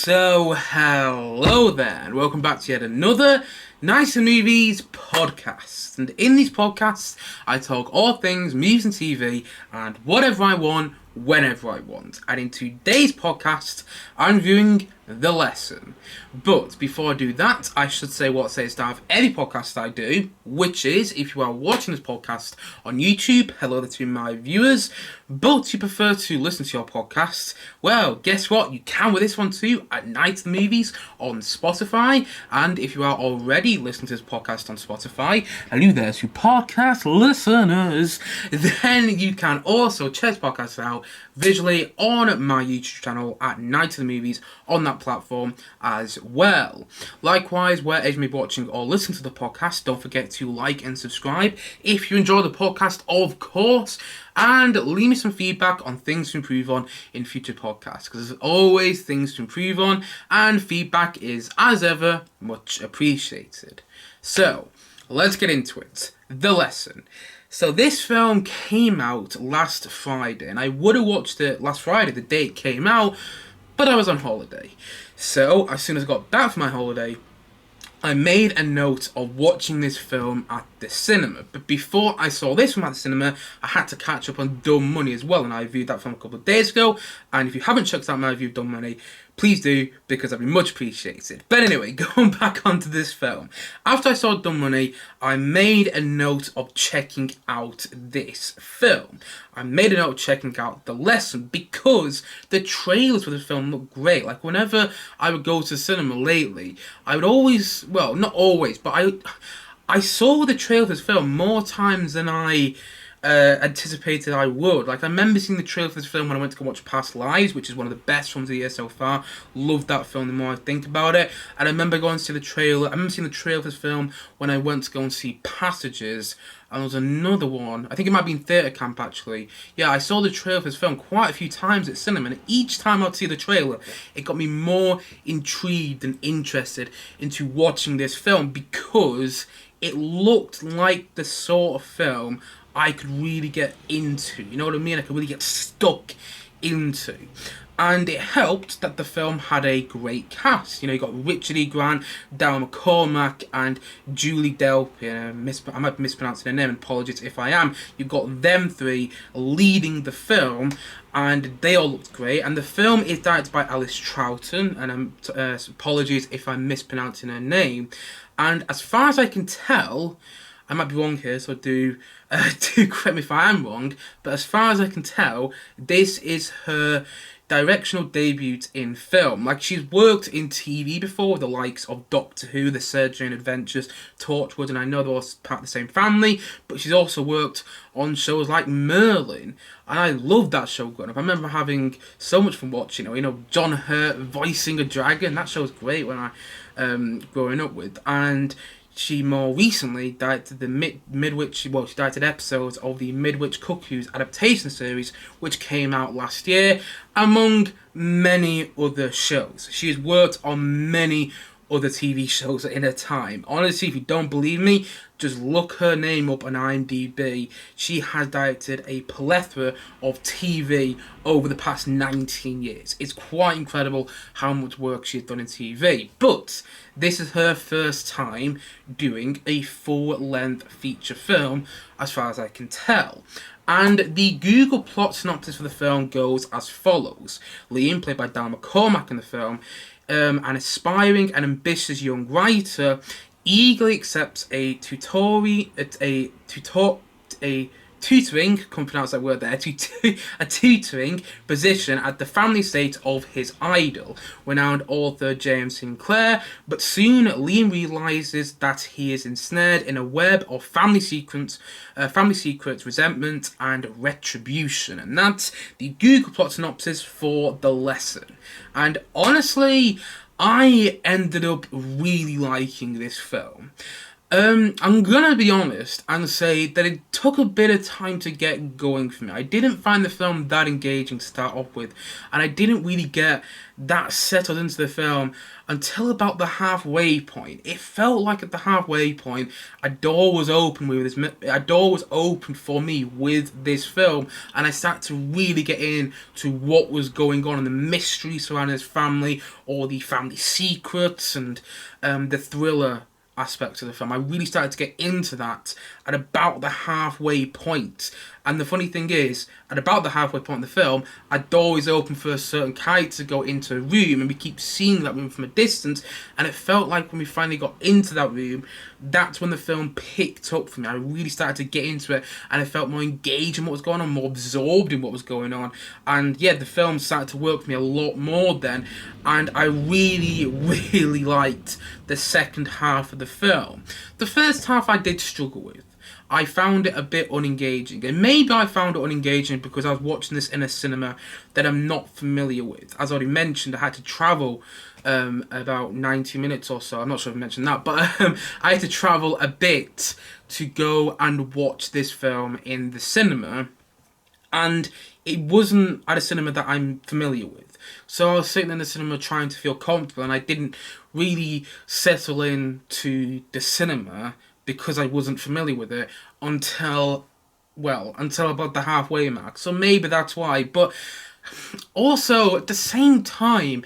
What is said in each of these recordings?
So, hello there, and welcome back to yet another Nice Movies podcast. And in these podcasts, I talk all things movies and TV, and whatever I want, whenever I want. And in today's podcast, I'm reviewing The Lesson. But before I do that, I should say what I say at the start of every podcast I do, which is, if you are watching this podcast on YouTube, hello to my viewers, but you prefer to listen to your podcast, well, guess what? You can with this one too, at Night the Movies on Spotify. And if you are already listening to this podcast on Spotify, hello there to podcast listeners, then you can also check this podcast out visually on my YouTube channel at Night of the Movies on that platform as well. Likewise, wherever you may be watching or listening to the podcast, don't forget to like and subscribe if you enjoy the podcast, of course, and leave me some feedback on things to improve on in future podcasts, because there's always things to improve on, and feedback is, as ever, much appreciated. So, let's get into it. The Lesson. So this film came out last Friday, and I would have watched it last Friday, the day it came out, but I was on holiday. So, as soon as I got back from my holiday, I made a note of watching this film at the cinema. But before I saw this film at the cinema, I had to catch up on Dumb Money as well, and I reviewed that film a couple of days ago. And if you haven't checked out my review of Dumb Money, please do, because I'd be much appreciated. But anyway, going back onto this film. After I saw Dumb Money, I made a note of checking out this film. I made a note of checking out The Lesson because the trailers for this film look great. Like, whenever I would go to the cinema lately, I would always, well, not always, but I saw the trailer for this film more times than I anticipated I would. Like, I remember seeing the trailer for this film when I went to go watch Past Lives, which is one of the best films of the year so far. Loved that film the more I think about it. And I remember going to see the trailer. I remember seeing the trailer for this film when I went to go and see Passages. And there was another one. I think it might be in Theatre Camp, actually. Yeah, I saw the trailer for this film quite a few times at cinema. And each time I'd see the trailer, it got me more intrigued and interested into watching this film, because it looked like the sort of film I could really get into, you know what I mean? I could really get stuck into. And it helped that the film had a great cast. You know, you got Richard E. Grant, Daryl McCormack, and Julie Delpy. I might be mispronouncing her name, apologies if I am. You've got them three leading the film, and they all looked great. And the film is directed by Alice Troughton, and apologies if I'm mispronouncing her name. And as far as I can tell, I might be wrong here, so do correct me if I am wrong, but as far as I can tell, this is her directional debut in film. Like, she's worked in TV before with the likes of Doctor Who, The Surgeon Adventures, Torchwood, and I know they're all part of the same family, but she's also worked on shows like Merlin, and I loved that show growing up. I remember having so much fun watching it. You know, John Hurt voicing a dragon. That show was great when I growing up with. And she more recently directed the she directed episodes of the Midwich Cuckoos adaptation series, which came out last year, among many other shows. She has worked on many other TV shows in her time. Honestly, if you don't believe me, just look her name up on IMDb. She has directed a plethora of TV over the past 19 years. It's quite incredible how much work she's done in TV. But this is her first time doing a full-length feature film, as far as I can tell. And the Google plot synopsis for the film goes as follows. Liam, played by Daryl McCormack in the film, an aspiring and ambitious young writer, eagerly accepts a tutoring, can't pronounce that word there, a tutoring position at the family estate of his idol, renowned author James Sinclair, but soon Liam realises that he is ensnared in a web of family secrets, resentment, and retribution. And that's the Google plot synopsis for The Lesson. And honestly, I ended up really liking this film. I'm gonna be honest and say that it took a bit of time to get going for me. I didn't find the film that engaging to start off with, and I didn't really get that settled into the film until about the halfway point. It felt like at the halfway point, a door was open with this. A door was open for me with this film, and I started to really get into what was going on and the mystery surrounding his family, or the family secrets, and the thriller aspects of the film. I really started to get into that at about the halfway point. And the funny thing is, at about the halfway point of the film, a door is open for a certain character to go into a room, and we keep seeing that room from a distance, and it felt like when we finally got into that room, that's when the film picked up for me. I really started to get into it, and I felt more engaged in what was going on, more absorbed in what was going on, and yeah, the film started to work for me a lot more then, and I really, really liked the second half of the film. The first half I did struggle with. I found it a bit unengaging, and maybe I found it unengaging because I was watching this in a cinema that I'm not familiar with. As I already mentioned, I had to travel about 90 minutes or so. I'm not sure if I mentioned that, but I had to travel a bit to go and watch this film in the cinema, and it wasn't at a cinema that I'm familiar with. So I was sitting in the cinema trying to feel comfortable, and I didn't really settle into the cinema because I wasn't familiar with it until about the halfway mark. So maybe that's why. But also, at the same time,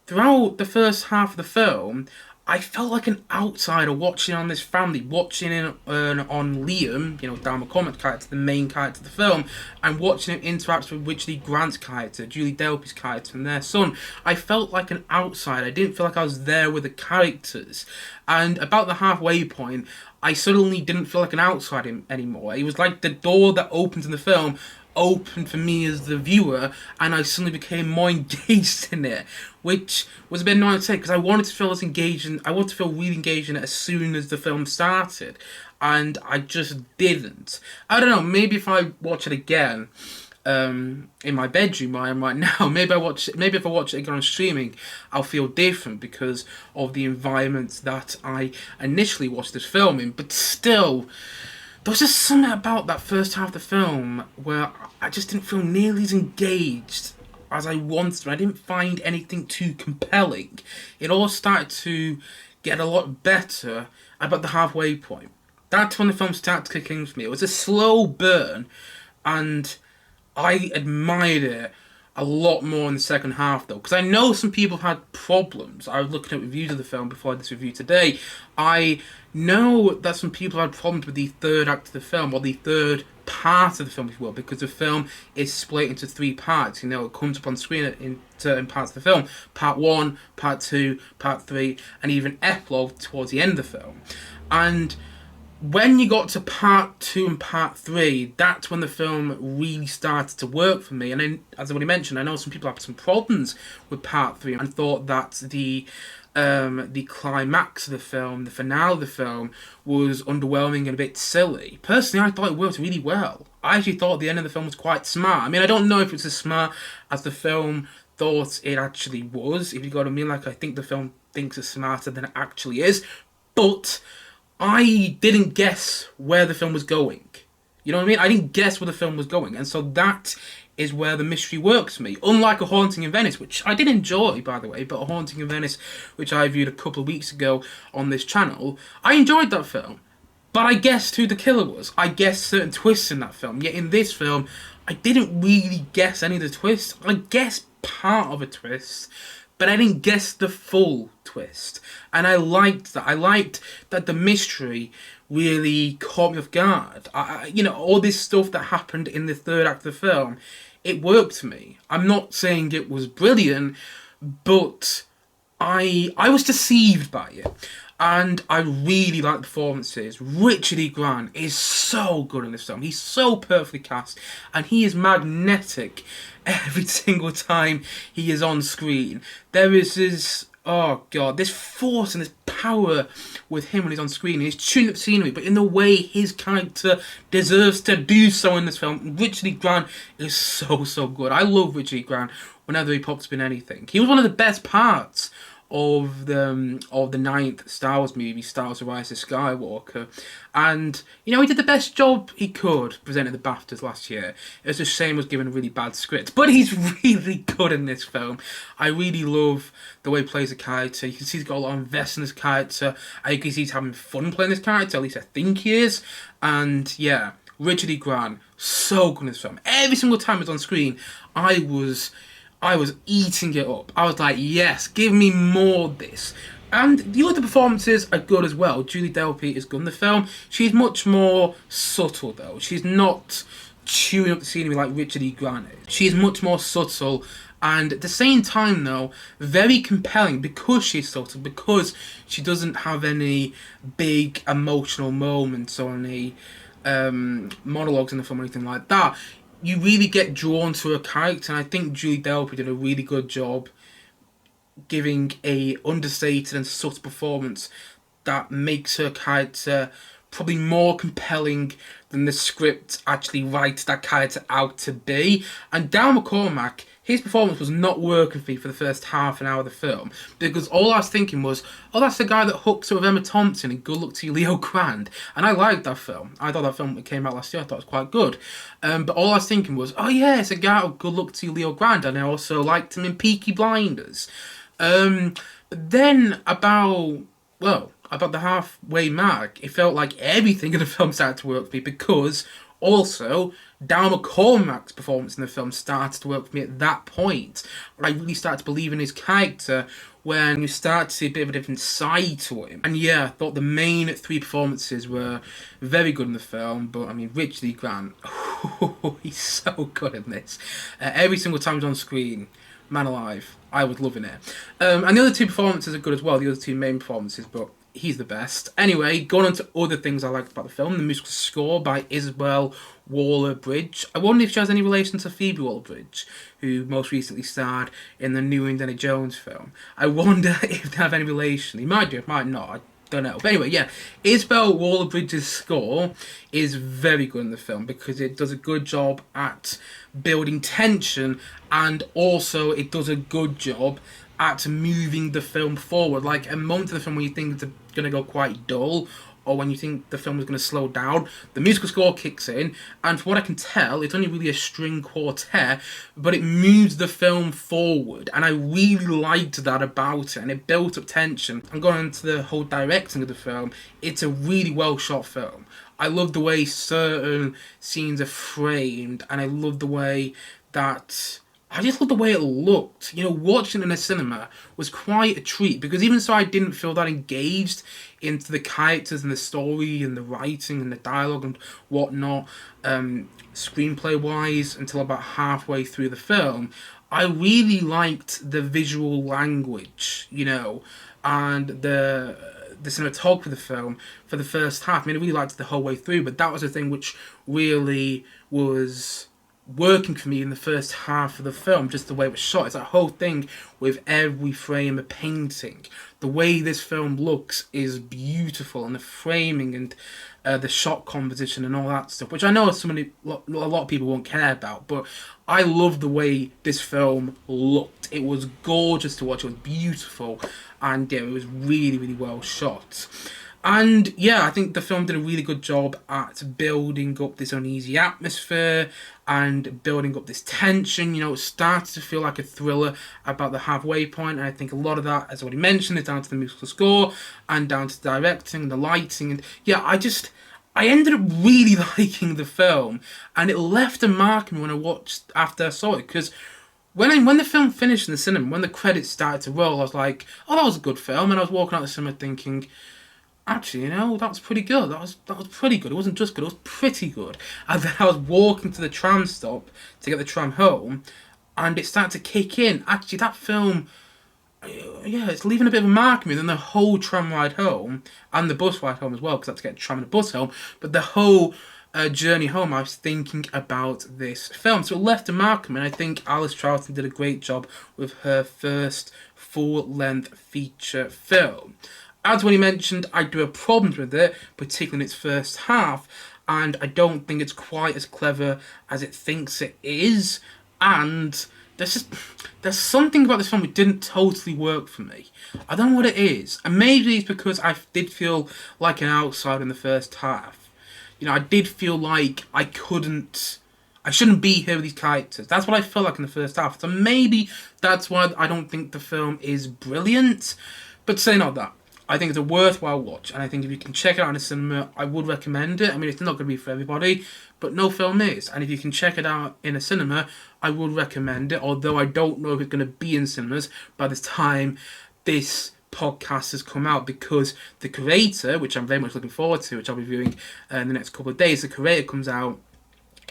throughout the first half of the film, I felt like an outsider watching on this family, watching in on Liam, Daryl McCormack's character, the main character of the film, and watching him interact with Richard E. Grant's character, Julie Delpy's character, and their son. I felt like an outsider. I didn't feel like I was there with the characters. And about the halfway point, I suddenly didn't feel like an outsider anymore. It was like the door that opens in the film opened for me as the viewer, and I suddenly became more engaged in it, which was a bit annoying to say because I wanted to feel I wanted to feel really engaged in it as soon as the film started, and I just didn't. I don't know, maybe if I watch it again in my bedroom where I am right now, maybe if I watch it again on streaming, I'll feel different because of the environment that I initially watched this film in. But still, there was just something about that first half of the film where I just didn't feel nearly as engaged as I wanted to. I didn't find anything too compelling. It all started to get a lot better about the halfway point. That's when the film started to kick in for me. It was a slow burn, and I admired it a lot more in the second half, though, because I know some people had problems. I was looking at reviews of the film before this review today. I know that some people had problems with the third act of the film, or the third part of the film, if you will, because the film is split into three parts. It comes up on screen in certain parts of the film. Part 1, Part 2, Part 3, and even epilogue towards the end of the film. And when you got to Part 2 and Part 3, that's when the film really started to work for me. And then, as I already mentioned, I know some people had some problems with Part 3 and thought that the climax of the film, the finale of the film, was underwhelming and a bit silly. Personally, I thought it worked really well. I actually thought the end of the film was quite smart. I mean, I don't know if it's as smart as the film thought it actually was, if you got what I mean. Like, I think the film thinks it's smarter than it actually is, but I didn't guess where the film was going. You know what I mean? I didn't guess where the film was going. And so that is where the mystery works for me. Unlike A Haunting in Venice, which I did enjoy, by the way, but A Haunting in Venice, which I viewed a couple of weeks ago on this channel, I enjoyed that film. But I guessed who the killer was. I guessed certain twists in that film. Yet in this film, I didn't really guess any of the twists. I guessed part of a twist, but I didn't guess the full twist. And I liked that. I liked that the mystery really caught me off guard. All this stuff that happened in the third act of the film, it worked for me. I'm not saying it was brilliant, but I was deceived by it. And I really like the performances. Richard E. Grant is so good in this film. He's so perfectly cast, and he is magnetic every single time he is on screen. There is this force and this power with him when he's on screen. And he's tuning up scenery, but in the way his character deserves to do so in this film. Richard E. Grant is so good. I love Richard E. Grant whenever he pops up in anything. He was one of the best parts of the ninth Star Wars movie, Star Wars: The Rise of Skywalker, and he did the best job he could presenting the BAFTAs last year. It's a shame he was given a really bad script, but he's really good in this film. I really love the way he plays the character. You can see he's got a lot of investment in his character. I can see he's having fun playing this character, at least I think he is. And yeah, Richard E. Grant, so good in this film. Every single time he was on screen, I was eating it up. I was like, yes, give me more of this. And the other performances are good as well. Julie Delpy is good in the film. She's much more subtle though. She's not chewing up the scenery like Richard E. Grant is. She's much more subtle, and at the same time though, very compelling because she's subtle, because she doesn't have any big emotional moments or any monologues in the film or anything like that. You really get drawn to her character, and I think Julie Delpy did a really good job giving a understated and subtle performance that makes her character probably more compelling than the script actually writes that character out to be. And Daryl McCormack, his performance was not working for me for the first half an hour of the film, because all I was thinking was, oh, that's the guy that hooks up with Emma Thompson in Good Luck to You, Leo Grande. And I liked that film. I thought that film that came out last year, I thought it was quite good. But all I was thinking was, oh yeah, it's a guy with Good Luck to You, Leo Grande. And I also liked him in Peaky Blinders. But then about the halfway mark, it felt like everything in the film started to work for me, because also Daryl McCormack's performance in the film started to work for me at that point. I really started to believe in his character when you start to see a bit of a different side to him. And yeah, I thought the main three performances were very good in the film, but I mean, Richard E. Grant, he's so good in this. Every single time he's on screen, man alive, I was loving it. And the other two performances are good as well, the other two main performances, but he's the best. Anyway, going on to other things I liked about the film, the musical score by Isabel Waller-Bridge. I wonder if she has any relation to Phoebe Waller-Bridge, who most recently starred in the new Indiana Jones film. I wonder if they have any relation. He might do, might not. I don't know. But anyway, yeah, Isabel Waller-Bridge's score is very good in the film because it does a good job at building tension, and also it does a good job at moving the film forward. Like a moment of the film when you think it's going to go quite dull, or when you think the film is going to slow down, the musical score kicks in, and from what I can tell, it's only really a string quartet, but it moves the film forward, and I really liked that about it, and it built up tension. And going into the whole directing of the film, it's a really well shot film. I love the way certain scenes are framed, and I love the way that... I just love the way it looked. Watching it in a cinema was quite a treat, because even so I didn't feel that engaged into the characters and the story and the writing and the dialogue and whatnot, screenplay-wise, until about halfway through the film. I really liked the visual language, and the cinematography of the film for the first half. I really liked it the whole way through, but that was the thing which really was working for me in the first half of the film, just the way it was shot. It's that whole thing with every frame a painting. The way this film looks is beautiful, and the framing and the shot composition and all that stuff, which I know a lot of people won't care about, but I love the way this film looked. It was gorgeous to watch, it was beautiful, and yeah, it was really, really well shot. And yeah, I think the film did a really good job at building up this uneasy atmosphere and building up this tension. It started to feel like a thriller about the halfway point, and I think a lot of that, as I already mentioned, is down to the musical score and down to the directing, the lighting, and yeah, I ended up really liking the film, and it left a mark on me after I saw it, because when the film finished in the cinema, when the credits started to roll, I was like, oh, that was a good film, and I was walking out of the cinema thinking, actually, that was pretty good. That was pretty good. It wasn't just good, it was pretty good. And then I was walking to the tram stop to get the tram home, and it started to kick in. Actually, that film, yeah, it's leaving a bit of a mark on me. Then the whole tram ride home, and the bus ride home as well, because I had to get a tram and a bus home, but the whole journey home, I was thinking about this film. So it left a mark on me, and I think Alice Charlton did a great job with her first full-length feature film. As already mentioned, I do have problems with it, particularly in its first half, and I don't think it's quite as clever as it thinks it is. And there's just there's something about this film that didn't totally work for me. I don't know what it is, and maybe it's because I did feel like an outsider in the first half. I did feel like I shouldn't be here with these characters. That's what I felt like in the first half. So maybe that's why I don't think the film is brilliant. But say not that. I think it's a worthwhile watch, and I think if you can check it out in a cinema, I would recommend it. I mean, it's not going to be for everybody, but no film is. And if you can check it out in a cinema, I would recommend it, although I don't know if it's going to be in cinemas by the time this podcast has come out, because the creator, which I'm very much looking forward to, which I'll be viewing in the next couple of days, the creator comes out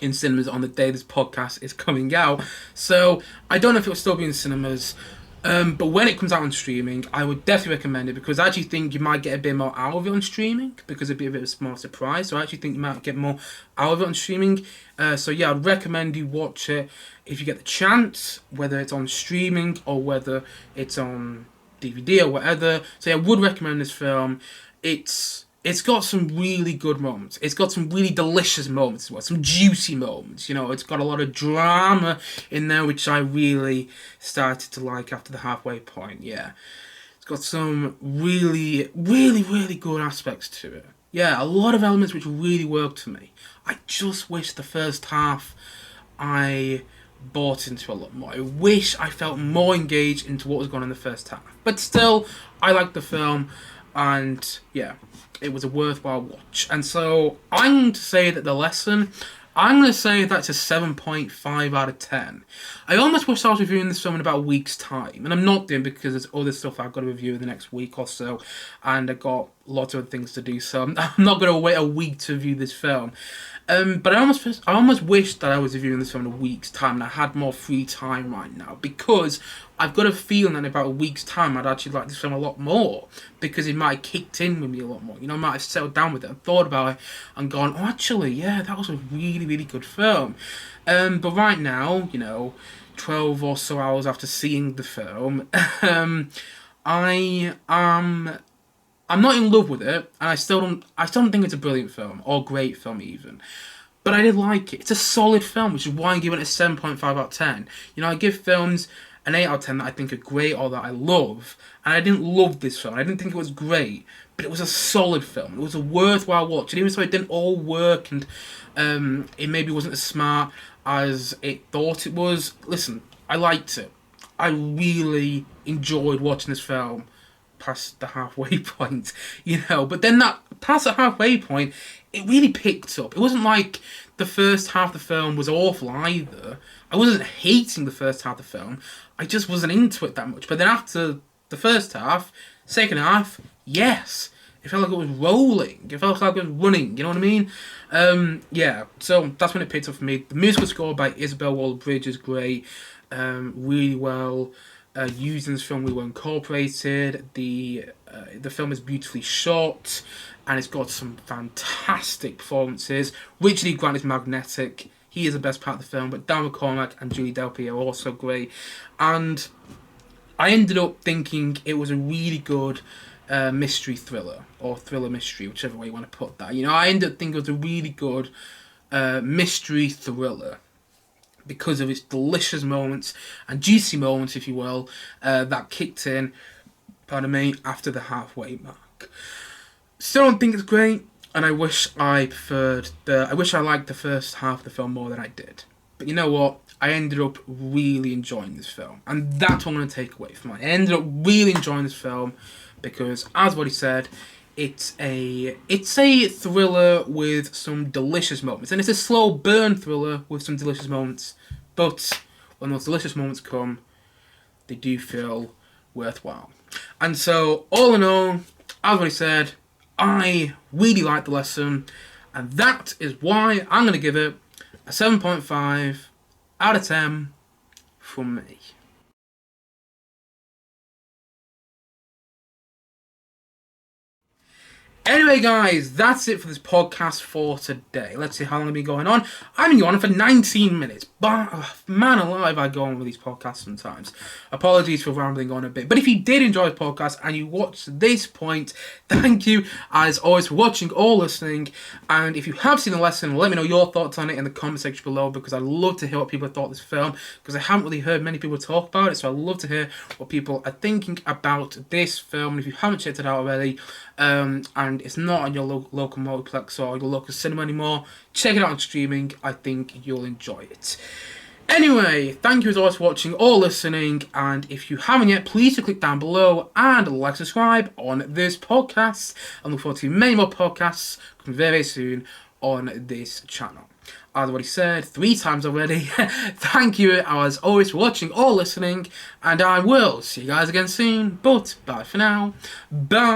in cinemas on the day this podcast is coming out. So I don't know if it will still be in cinemas. But when it comes out on streaming, I would definitely recommend it, because I actually think you might get a bit more out of it on streaming, because it'd be a bit of a small surprise. So I actually think you might get more out of it on streaming. So yeah, I'd recommend you watch it if you get the chance, whether it's on streaming or whether it's on DVD or whatever. So yeah, I would recommend this film. It's got some really good moments. It's got some really delicious moments as well. Some juicy moments. It's got a lot of drama in there, which I really started to like after the halfway point. Yeah. It's got some really, really, really good aspects to it. Yeah, a lot of elements which really worked for me. I just wish the first half I bought into a lot more. I wish I felt more engaged into what was going on in the first half. But still, I liked the film, and yeah, it was a worthwhile watch. And so I'm going to say that I'm going to say that's a 7.5 out of 10. I almost wish I was reviewing this film in about a week's time. And I'm not doing, because there's other stuff I've got to review in the next week or so. And I've got lots of things to do. So I'm not going to wait a week to review this film. But I almost wish that I was reviewing this film in a week's time and I had more free time right now, because I've got a feeling that in about a week's time I'd actually like this film a lot more, because it might have kicked in with me a lot more. I might have settled down with it and thought about it and gone, oh, actually, yeah, that was a really, really good film. But right now, 12 or so hours after seeing the film, I'm not in love with it, and I still don't think it's a brilliant film, or great film even. But I did like it. It's a solid film, which is why I'm giving it a 7.5 out of 10. I give films an 8 out of 10 that I think are great or that I love, and I didn't love this film. I didn't think it was great, but it was a solid film. It was a worthwhile watch, and even so it didn't all work, and it maybe wasn't as smart as it thought it was. Listen, I liked it. I really enjoyed watching this film past the halfway point, but then that past the halfway point, it really picked up. It wasn't like the first half of the film was awful either. I wasn't hating the first half of the film, I just wasn't into it that much. But then after the first half, second half, yes, it felt like it was rolling. It felt like it was running, you know what I mean? Yeah, so that's when it picked up for me. The musical score by Isabel Waller-Bridge is great, really well used in this film, really well incorporated. The film is beautifully shot, and it's got some fantastic performances. Richard E. Grant is magnetic. He is the best part of the film, but Daryl McCormack and Julie Delpy are also great. And I ended up thinking it was a really good mystery thriller, or thriller mystery, whichever way you want to put that. I ended up thinking it was a really good mystery thriller, because of its delicious moments and juicy moments, if you will, that kicked in, after the halfway mark. Still don't think it's great, and I wish I liked the first half of the film more than I did. But you know what? I ended up really enjoying this film, and that's what I'm going to take away from it. I ended up really enjoying this film because, as what he said, it's a thriller with some delicious moments, and it's a slow burn thriller with some delicious moments. But when those delicious moments come, they do feel worthwhile. And so, all in all, as what he said, I really liked the lesson, and that is why I'm going to give it a 7.5 out of 10 from me. Anyway, guys, that's it for this podcast for today. Let's see how long I've been going on. I've been going on for 19 minutes. But, man alive, I go on with these podcasts sometimes. Apologies for rambling on a bit. But if you did enjoy the podcast and you watched to this point, thank you, as always, for watching or listening. And if you have seen the lesson, let me know your thoughts on it in the comment section below, because I'd love to hear what people thought of this film, because I haven't really heard many people talk about it. So I'd love to hear what people are thinking about this film. And if you haven't checked it out already, and it's not on your local multiplex or your local cinema anymore, check it out on streaming. I think you'll enjoy it. Anyway, thank you as always for watching or listening, and if you haven't yet, please do click down below and like, subscribe on this podcast. I look forward to many more podcasts coming very, very soon on this channel. As I've already said 3 times already, thank you as always for watching or listening, and I will see you guys again soon, but bye for now. Bye!